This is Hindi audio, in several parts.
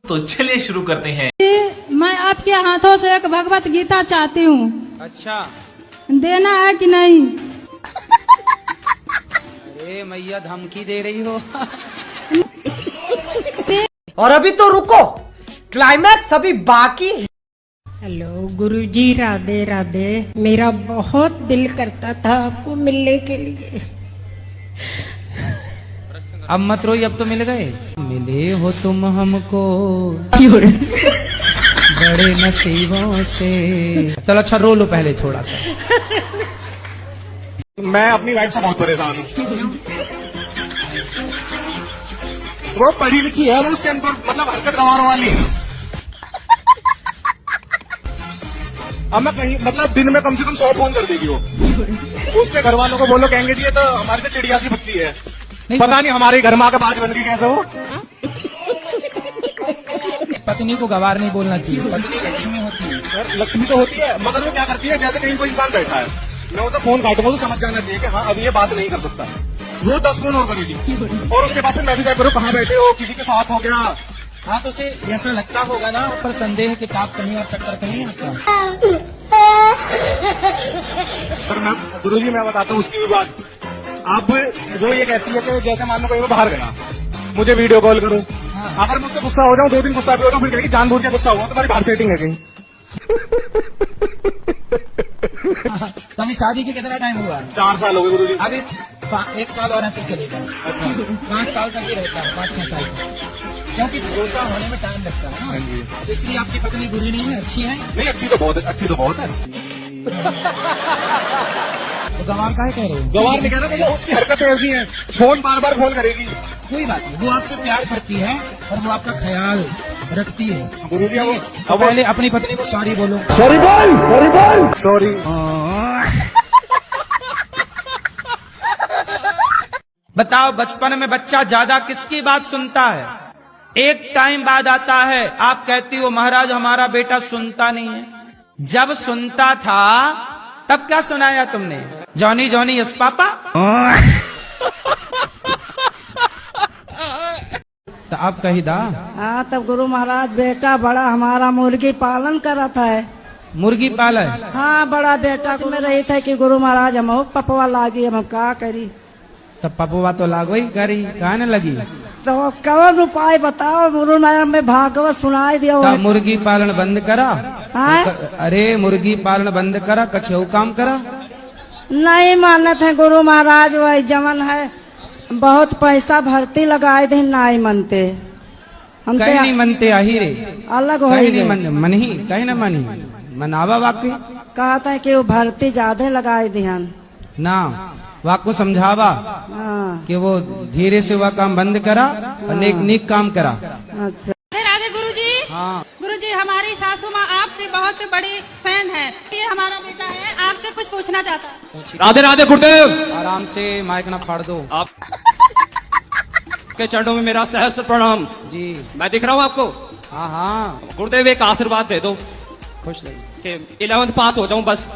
तो चलिए शुरू करते हैं। मैं आपके हाथों से एक भगवत गीता चाहती हूँ। अच्छा, देना है कि नहीं? अरे मैया धमकी दे रही हो। और अभी तो रुको, क्लाइमैक्स अभी बाकी है। हेलो गुरुजी, राधे राधे। मेरा बहुत दिल करता था आपको मिलने के लिए। अब मत रोई, अब तो मिल गए। मिले हो तुम हमको बड़े नसीबों से। चलो अच्छा रो लो पहले थोड़ा सा। मैं अपनी वाइफ से बहुत परेशान हूँ। वो पढ़ी लिखी है, वो उसके अंदर मतलब हरकत गंवारों वाली है। अब मैं कहीं मतलब दिन में कम से कम 100 फोन कर देगी वो। उसके घर वालों को बोलो, कहेंगे जी ये तो हमारी तो चिड़िया सी बच्ची है। पता नहीं हमारे घर में आकर बाज बन गई कैसे वो। पत्नी को गवार नहीं बोलना चाहिए, पत्नी लक्ष्मी होती है। लक्ष्मी तो होती है, मगर वो क्या करती है, जैसे कहीं कोई इंसान बैठा है, मैं उसका फोन काटूंगा तो समझ जाना चाहिए कि हाँ अभी ये बात नहीं कर सकता। वो 10 फोन और करेगी और उसके बाद फिर मैसेज करो कहाँ बैठे हो, किसी के साथ हो गया। हाँ तो उसे ऐसा लगता होगा ना, पर संदेह कि आप कहीं और चक्कर कहीं आपका। सर मैं गुरुजी मैं बताता हूँ उसकी भी बात। अब वो ये कहती है कि जैसे मान लो कोई मैं बाहर गया, मुझे वीडियो कॉल करो। अगर मुझसे गुस्सा हो जाऊं, 2 दिन गुस्सा भी हो जाऊं, फिर कहेगी जानबूझ के गुस्सा हुआ, तुम्हारी बाहर सेटिंग है कहीं। तो अभी शादी के कितना टाइम हुआ? 4 साल हो गए गुरुजी। अभी 1 साल और ऐसे चलेगा। अच्छा, 5 साल तक ही रहता है, 5-6 साल तक, क्योंकि भरोसा होने में टाइम लगता है ना। तो इसलिए आपकी पत्नी बुरी नहीं है, अच्छी है। नहीं अच्छी तो बहुत है, अच्छी तो बहुत है। तो गवार का है कह रहे हो? गवार नहीं कह रहा, मुझे उसकी हरकतें ऐसी हैं, फोन बार बार फोन करेगी। कोई बात नहीं, वो आपसे प्यार करती है और वो आपका ख्याल रखती है। गुरुजी अब पहले अपनी पत्नी को सॉरी बोलो। सॉरी बोल सॉरी। बताओ, बचपन में बच्चा ज्यादा किसकी बात सुनता है? एक टाइम बाद आता है, आप कहती हो महाराज हमारा बेटा सुनता नहीं है। जब सुनता था तब क्या सुनाया तुमने? Johnny Johnny yes papa. तो आप कही दा। हाँ तब गुरु महाराज बेटा बड़ा हमारा मुर्गी पालन करा था। मुर्गी पालन? हाँ बड़ा बेटा को में रही था कि गुरु महाराज हम पपवा लागी, हम का करी। तब पपुआ तो लागो ही करी, कहा न लगी? तो कौन उपाय बताओ गुरु नारायण में भागवत सुनाई दिया। तब मुर्गी पालन बंद करा। हाँ? अरे मुर्गी पालन बंद करा, कछऊ काम करा। नहीं मानत है गुरु महाराज, वही जमन है बहुत पैसा भर्ती लगाए थे, नहीं मनते हम कहीं नहीं मनते आही रे, अलग हो कहीं नहीं मन ही कहीं न मनी मनावा वाकई। कहते हैं कि वो भर्ती ज्यादा लगाए ध्यान ना, वाको समझावा कि वो धीरे से वह काम बंद करा और नेक नेक काम करा। अच्छा राधे गुरुजी। हाँ गुरुजी हमारी सासू माँ आपकी बहुत बड़ी फैन है, ये हमारा बेटा है, आपसे कुछ पूछना चाहता है। राधे राधे गुरुदेव। आराम से, माइक ना फाड़ दो। आप के चरणों में मेरा सहस्त्र प्रणाम जी। मैं दिख रहा हूँ आपको? हाँ हाँ, गुरुदेव एक आशीर्वाद दे दो खुश लगे कि 11th पास हो जाऊं बस।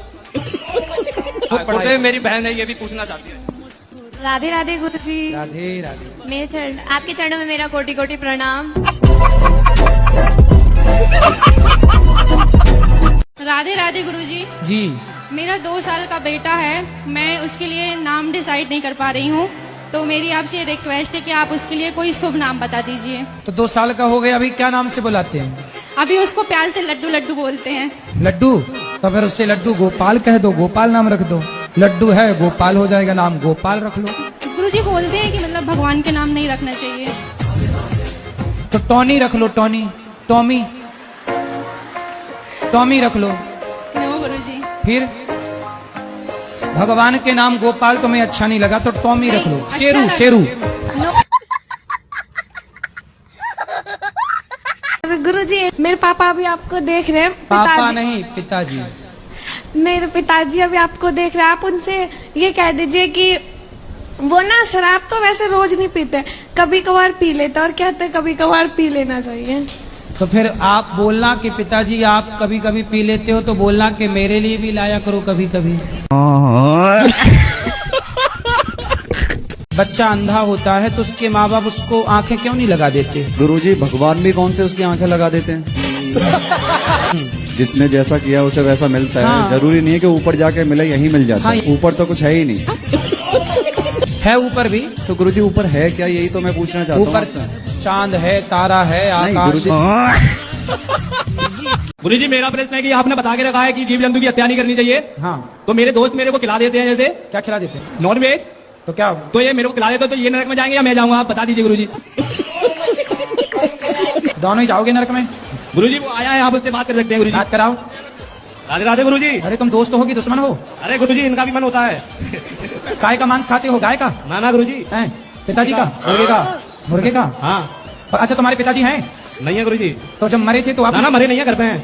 गुरुदेव मेरी बहन है, ये भी पूछना चाहती है। राधे राधे गुरुजी। राधे राधे। मेरे चरण, आपके चरणों में मेरा कोटि कोटि प्रणाम। राधे राधे गुरुजी। जी। मेरा 2 साल का बेटा है, मैं उसके लिए नाम डिसाइड नहीं कर पा रही हूँ, तो मेरी आपसे रिक्वेस्ट है कि आप उसके लिए कोई शुभ नाम बता दीजिए। तो 2 साल का हो गया, अभी क्या नाम से बुलाते हैं? अभी उसको प्यार से लड्डू लड्डू बोलते हैं। लड्डू? तो फिर उससे लड्डू गोपाल कह दो, गोपाल नाम रख दो। लड्डू है गोपाल हो जाएगा, नाम गोपाल रख लो। गुरुजी बोलते हैं कि मतलब भगवान के नाम नहीं रखना चाहिए। तो टॉनी रख लो, टॉनी, टॉमी, टॉमी रख लो। नो गुरुजी। फिर भगवान के नाम गोपाल तुम्हें अच्छा नहीं लगा तो टॉमी रख लो। अच्छा शेरू, लगा। शेरू। गुरुजी मेरे पापा अभी आपको देख रहे हैं। पापा नहीं, पिताजी। मेरे पिताजी अभी आपको देख रहे हैं, आप उनसे ये कह दीजिए कि वो ना शराब तो वैसे रोज नहीं पीते, कभी कभार पी लेते और कहते कभी कभार पी लेना चाहिए। तो फिर आप बोलना कि पिताजी आप कभी कभी पी लेते हो, तो बोलना कि मेरे लिए भी लाया करो कभी कभी। बच्चा अंधा होता है तो उसके माँ बाप उसको आंखें क्यों नहीं लगा देते? गुरुजी भगवान भी कौन से उसकी आंखें लगा देते हैं। जिसने जैसा किया उसे वैसा मिलता है। हाँ। जरूरी नहीं है कि ऊपर जाके मिले, यहीं मिल जाता है। हाँ। ऊपर तो कुछ है ही नहीं। है ऊपर भी? तो गुरुजी ऊपर है क्या, यही तो मैं पूछना चाहता हूँ। ऊपर चांद है, तारा है, नहीं, आकाश। गुरुजी गुरुजी मेरा प्रश्न है कि आपने बता के रखा है कि जीव जंतु की हत्या नहीं करनी चाहिए। हाँ, तो मेरे दोस्त मेरे को खिला देते हैं, जैसे क्या खिला देते हैं? Non veg. तो क्या? तो ये मेरे को खिला देते तो ये नरक में जाएंगे या मैं जाऊंगा, आप बता दीजिए गुरुजी। दोनों ही जाओगे नरक में? गुरुजी वो आया है, आप उससे बात कर सकते हैं गुरुजी। बात कराओ। राधे राधे गुरुजी। अरे तुम दोस्त हो कि दुश्मन हो? अरे गुरुजी इनका भी मन होता है। गाय का मांस खाते हो? गाय का? ना ना गुरुजी। हैं? पिताजी का? मुर्गे का? मुर्गे का? हाँ। अच्छा, तुम्हारे पिताजी हैं? नहीं है गुरुजी। तो जब मरे थे तो आप? ना ना मरे नहीं है, घर पे हैं।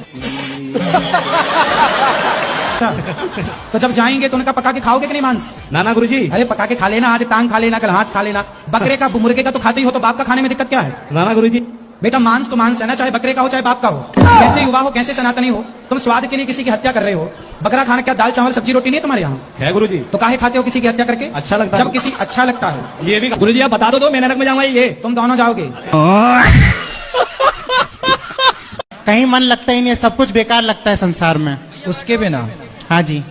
तो जब जाएंगे तो उनका पका के खाओगे कि नहीं मांस? ना ना गुरुजी। अरे पका के खा लेना, आज टांग खा लेना, कल हाथ खा लेना। बकरे का मुर्गे का तो खाते ही हो, तो बाप का खाने में दिक्कत क्या है? ना ना गुरुजी। बेटा मांस तो मांस है ना, चाहे बकरे का हो चाहे बाप का हो। कैसे युवा हो, कैसे सनातनी हो, तुम स्वाद के लिए किसी की हत्या कर रहे हो। बकरा खाना क्या दाल चावल सब्जी रोटी नहीं है तुम्हारे यहाँ? है गुरुजी। तो काहे खाते हो किसी की हत्या करके? अच्छा लगता है। जब किसी अच्छा लगता है। ये भी गुरुजी आप बता दो मैं नरक में जाऊंगा ये। तुम दोनों जाओगे। कहीं मन लगता ही नहीं है, सब कुछ बेकार लगता है संसार में। उसके बिना? हाँ जी।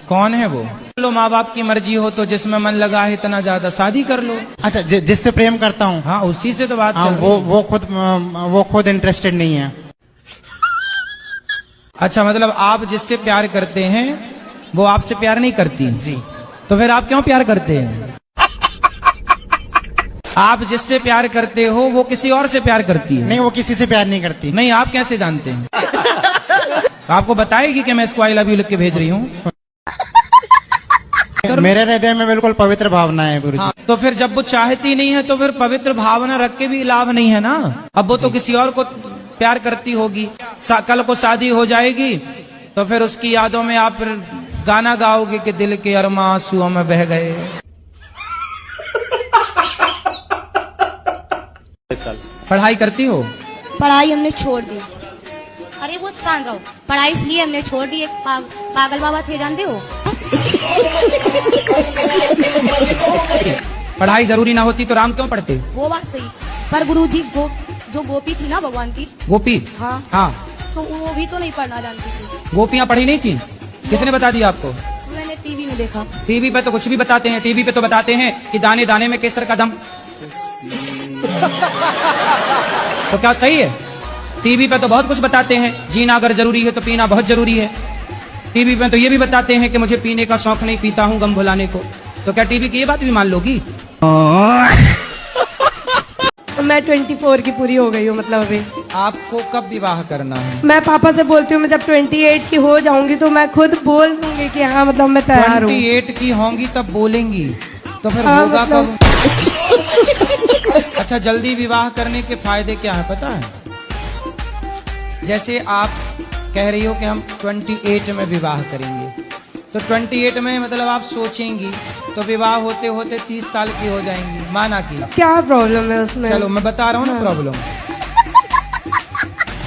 कौन है वो? लो, माँ बाप की मर्जी हो तो जिसमें मन लगा है इतना ज्यादा शादी कर लो। अच्छा, जिससे प्रेम करता हूँ। हाँ, उसी से तो बात हाँ, चल रही है। वो खुद इंटरेस्टेड नहीं है। अच्छा, मतलब आप जिससे प्यार करते हैं वो आपसे प्यार नहीं करती जी। तो फिर आप क्यों प्यार करते हैं? आप जिससे प्यार करते हो वो किसी और से प्यार करती है। नहीं, वो किसी से प्यार नहीं करती। नहीं, आप कैसे जानते हैं? आपको बताएगी कि मैं इसको आई लव यू लिख के भेज रही हूँ? मेरे हृदय में बिल्कुल पवित्र भावना है गुरुजी। हाँ, तो फिर जब वो चाहती नहीं है तो फिर पवित्र भावना रख के भी लाभ नहीं है ना। अब वो तो किसी और को प्यार करती होगी, कल को शादी हो जाएगी तो फिर उसकी यादों में आप फिर गाना गाओगे कि दिल के अरमा आंसुओं में बह गए। पढ़ाई करती हो? पढ़ाई हमने छोड़ दी। अरे वो शांत रहो। पढ़ाई इसलिए हमने छोड़ दी, एक पागल बाबा थे, जानते हो? पढ़ाई जरूरी ना होती तो राम क्यों पढ़ते? वो बात सही, पर गुरुजी जो गोपी थी ना भगवान की। गोपी? हाँ हाँ। तो वो भी तो नहीं पढ़ना जानती थी। गोपियां पढ़ी नहीं थी? किसने बता दिया आपको? मैंने टीवी में देखा। टीवी पे तो कुछ भी बताते हैं। टीवी पे तो बताते हैं कि दाने दाने में केसर का दम। तो क्या सही है? टीवी पे तो बहुत कुछ बताते हैं, जीना अगर जरूरी है तो पीना बहुत जरूरी है। टीवी पे तो ये भी बताते हैं कि मुझे पीने का शौक नहीं, पीता हूँ गम भुलाने को। तो क्या टीवी की ये बात भी मान लोगी? मैं 24 की पूरी हो गई हूँ, मतलब अभी। आपको कब विवाह करना है? मैं पापा से बोलती हूँ मैं जब 28 की हो जाऊंगी तो मैं खुद बोल दूंगी कि हाँ, मतलब मैं तैयार हूँ। 28 की होंगी तब बोलेंगी, तो फिर हाँ, होगा मतलब... कब? अच्छा, जल्दी विवाह करने के फायदे क्या है पता है? जैसे आप कह रही हो कि हम 28 में विवाह करेंगे, तो 28 में मतलब आप सोचेंगी तो विवाह होते होते 30 साल की हो जाएंगी, माना कि। क्या प्रॉब्लम है उसमें? चलो मैं बता रहा हूँ ना प्रॉब्लम।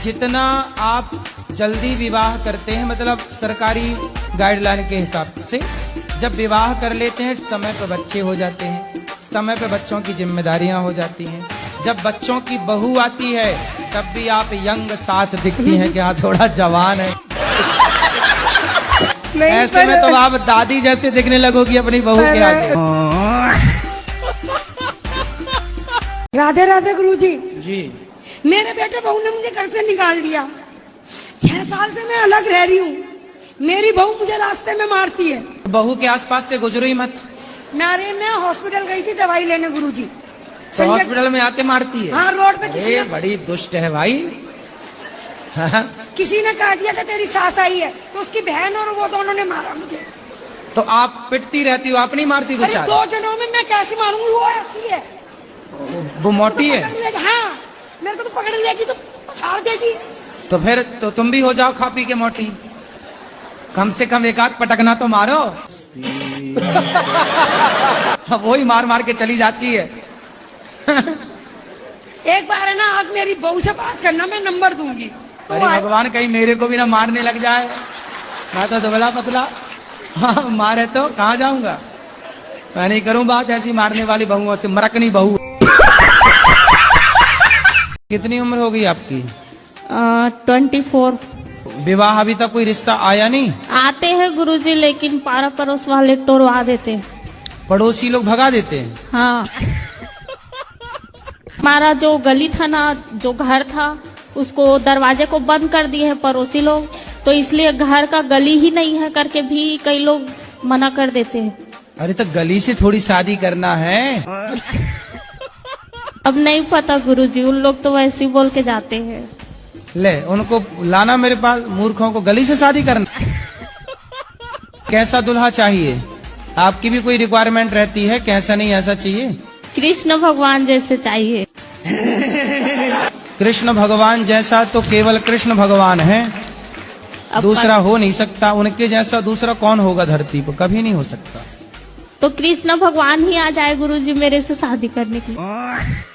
जितना आप जल्दी विवाह करते हैं, मतलब सरकारी गाइडलाइन के हिसाब से जब विवाह कर लेते हैं समय पर बच्चे हो जाते हैं, समय पर बच्चों की जिम्मेदारियां हो जाती हैं। जब बच्चों की बहू आती है तब भी आप यंग सास दिखती हैं कि हाँ थोड़ा जवान है। ऐसे में तो आप दादी जैसे दिखने लगोगी अपनी बहू के आगे। राधे राधे गुरुजी। जी। मेरे बेटे बहू ने मुझे घर से निकाल दिया। 6 साल से मैं अलग रह रही हूँ। मेरी बहू मुझे रास्ते में मारती है। बहू के आसपास से गुजरो ही मत। मैं हॉस्पिटल गई थी दवाई लेने गुरुजी। तो हॉस्पिटल में आके मारती है? हाँ, रोड पे किसी ने बड़ी दुष्ट है भाई। किसी ने कह दिया कि तेरी सास आई है, तो उसकी बहन और वो दोनों ने मारा मुझे। तो आप पिटती रहती हो, आप नहीं मारती? अरे 2 जनों में मैं कैसे मारूंगी? वो ऐसी है, वो मोटी है। हाँ, मेरे को तो पकड़ लेगी तो छाड़ देगी। तो फिर तो तुम भी हो जाओ खा पी के मोटी, कम से कम एक आध पटकना तो मारो। वो ही मार मार के चली जाती है। एक बार है ना, आज मेरी बहू से बात करना, मैं नंबर दूंगी। तो अरे भगवान कहीं मेरे को भी ना मारने लग जाए। मैं तो दुबला पतला। हाँ, मारे तो कहाँ जाऊंगा। मैं नहीं करूं बात ऐसी मारने वाली बहुओं से, मरकनी बहू। कितनी उम्र हो गई आपकी? 24। विवाह अभी तक कोई रिश्ता आया नहीं? आते हैं गुरुजी, लेकिन पारा पड़ोस वाले टोरवा देते हैं। पड़ोसी लोग भगा देते हैं? हाँ। हमारा जो गली था ना, जो घर था, उसको दरवाजे को बंद कर दिए हैं पड़ोसी लोग, तो इसलिए घर का गली ही नहीं है करके भी कई लोग मना कर देते हैं। अरे तो गली से थोड़ी शादी करना है। अब नहीं पता गुरुजी, उन लोग तो वैसे ही बोल के जाते हैं। ले उनको लाना मेरे पास, मूर्खों को गली से शादी करना। कैसा दुल्हा चाहिए? आपकी भी कोई रिक्वायरमेंट रहती है? कैसा नहीं ऐसा चाहिए? कृष्ण भगवान जैसे चाहिए। कृष्ण भगवान जैसा तो केवल कृष्ण भगवान है, दूसरा हो नहीं सकता। उनके जैसा दूसरा कौन होगा धरती पर? कभी नहीं हो सकता। तो कृष्ण भगवान ही आ जाए गुरुजी मेरे से शादी करने के लिए।